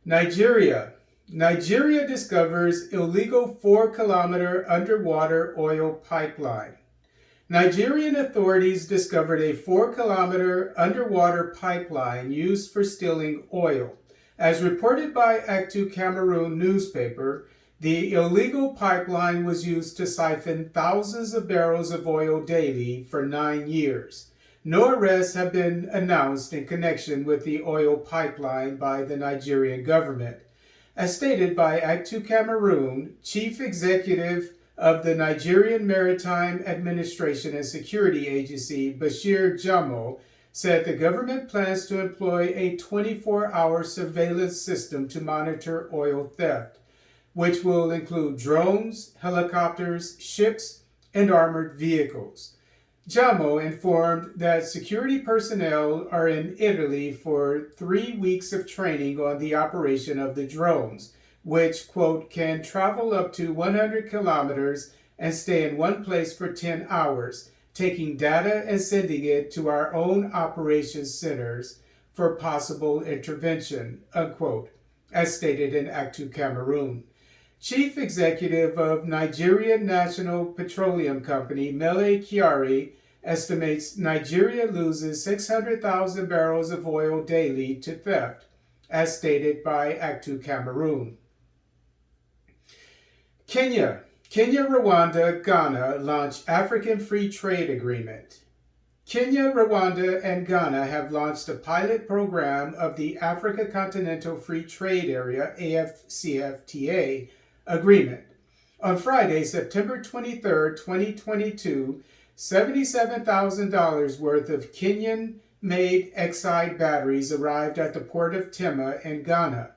Nigeria. Nigeria discovers illegal 4-kilometer underwater oil pipeline. Nigerian authorities discovered a 4-kilometer underwater pipeline used for stealing oil. As reported by Actu Cameroun newspaper, the illegal pipeline was used to siphon thousands of barrels of oil daily for 9 years. No arrests have been announced in connection with the oil pipeline by the Nigerian government. As stated by Actu Cameroun, Chief Executive of the Nigerian Maritime Administration and Security Agency, Bashir Jamoh, said the government plans to employ a 24-hour surveillance system to monitor oil theft, which will include drones, helicopters, ships, and armored vehicles. Jamoh informed that security personnel are in Italy for 3 weeks of training on the operation of the drones, which, quote, can travel up to 100 kilometers and stay in one place for 10 hours, taking data and sending it to our own operations centers for possible intervention, unquote, as stated in Actu Cameroun. Chief Executive of Nigerian National Petroleum Company, Mele Kyari, estimates Nigeria loses 600,000 barrels of oil daily to theft, as stated by Actu Cameroun. Kenya, Rwanda, Ghana launch African Free Trade Agreement. Kenya, Rwanda, and Ghana have launched a pilot program of the Africa Continental Free Trade Area, AfCFTA, agreement. On Friday, September 23, 2022, $77,000 worth of Kenyan-made Exide batteries arrived at the port of Tema in Ghana.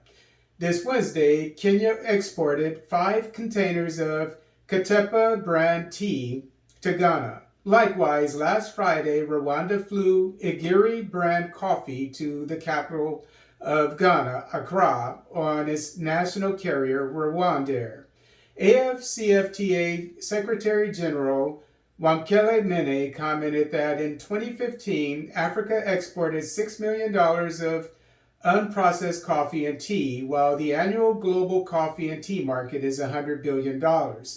This Wednesday, Kenya exported 5 containers of Katepa brand tea to Ghana. Likewise, last Friday, Rwanda flew Igiri brand coffee to the capital of Ghana, Accra, on its national carrier, Rwandair. AfCFTA Secretary General Mele commented that in 2015, Africa exported $6 million of unprocessed coffee and tea, while the annual global coffee and tea market is $100 billion,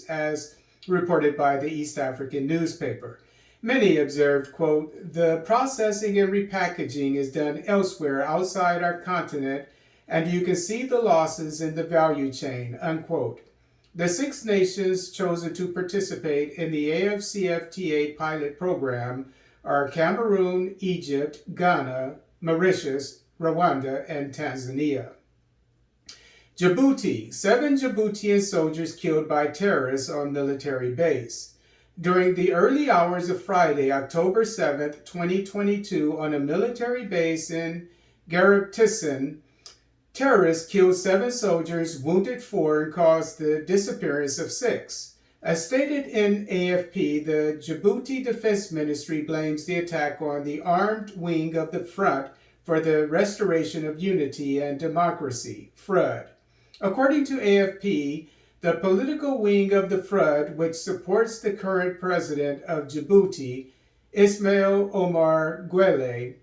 as reported by the East African newspaper. Many observed, quote, the processing and repackaging is done elsewhere outside our continent, and you can see the losses in the value chain, unquote. The 6 nations chosen to participate in the AfCFTA pilot program are Cameroon, Egypt, Ghana, Mauritius, Rwanda, and Tanzania. Djibouti, 7 Djiboutian soldiers killed by terrorists on military base. During the early hours of Friday, October 7, 2022, on a military base in Garibtistan, terrorists killed 7 soldiers, wounded 4, and caused the disappearance of 6. As stated in AFP, the Djibouti Defense Ministry blames the attack on the armed wing of the Front for the Restoration of Unity and Democracy, FRUD. According to AFP, the political wing of the FRUD, which supports the current president of Djibouti, Ismail Omar Guelleh,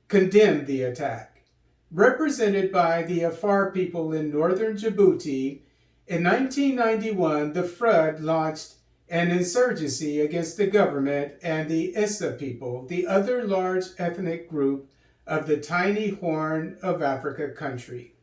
condemned the attack. Represented by the Afar people in northern Djibouti, in 1991, the FRUD launched an insurgency against the government and the Issa people, the other large ethnic group of the tiny Horn of Africa country.